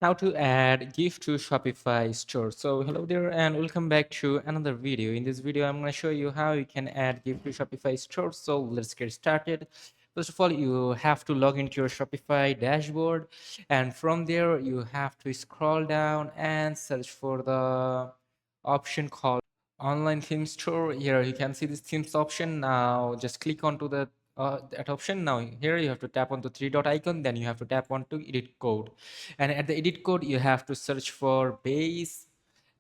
How to add gift to Shopify store. So hello there and welcome back to another video. In this video I'm going to show you how you can add gift to Shopify store. So let's get started. First of all, you have to log into your Shopify dashboard, and from there you have to scroll down and search for the option called online theme store. Here you can see this themes option. Now just click onto that option. Now here you have to tap on the three dot icon, then you have to tap on to edit code, and at the edit code you have to search for base,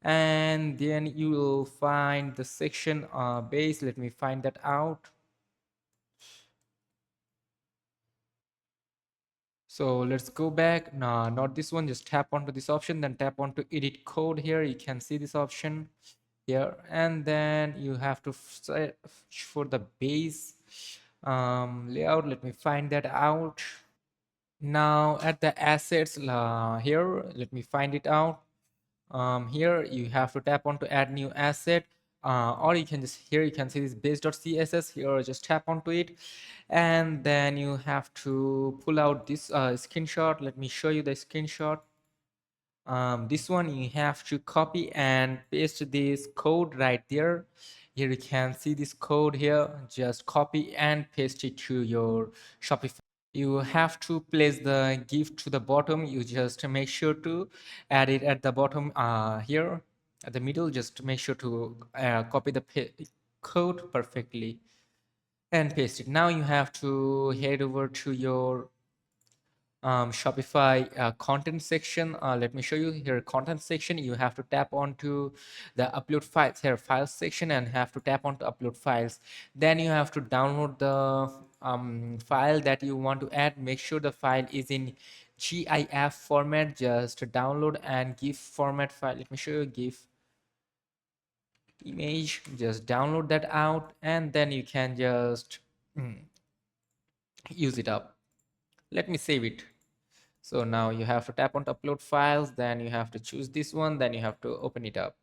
and then you will find the section base. Let me find that out. So let's go back. No, not this one. Just tap onto this option, then tap onto edit code. Here you can see this option here, and then you have to search for the base layout. Let me find that out. Now at the assets here, let me find it out. Here you have to tap on to add new asset, or you can just, here you can see this base.css. Here just tap onto it, and then you have to pull out this screenshot. Let me show you the screenshot. This one you have to copy and paste this code right there. Here you can see this code here. Just copy and paste it to your Shopify. You have to place the gift to the bottom. You just make sure to add it at the bottom here at the middle. Just make sure to copy the code perfectly and paste it. Now you have to head over to your Shopify content section. Let me show you here. Content section, you have to tap onto the upload files here, files section, and have to tap onto upload files. Then you have to download the file that you want to add. Make sure the file is in GIF format. Just download and GIF format file. Let me show you GIF image. Just download that out, and then you can just use it up. Let me save it. So now you have to tap on to upload files, then you have to choose this one, then you have to open it up.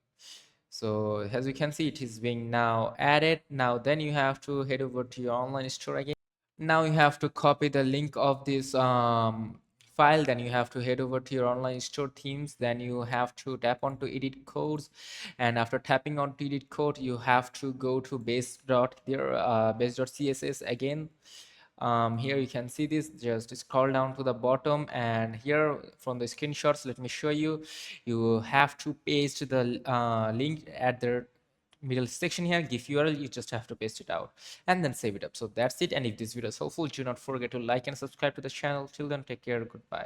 So as you can see, it is being now added. Now then you have to head over to your online store again. Now you have to copy the link of this file, then you have to head over to your online store themes, then you have to tap on to edit codes, and after tapping on to edit code you have to go to base.css again. Here you can see this. Just scroll down to the bottom, and here from the screenshots, let me show you. You have to paste the link at the middle section here, give URL. You just have to paste it out and then save it up. So that's it. And if this video is helpful, do not forget to like and subscribe to the channel. Till then, take care. Goodbye.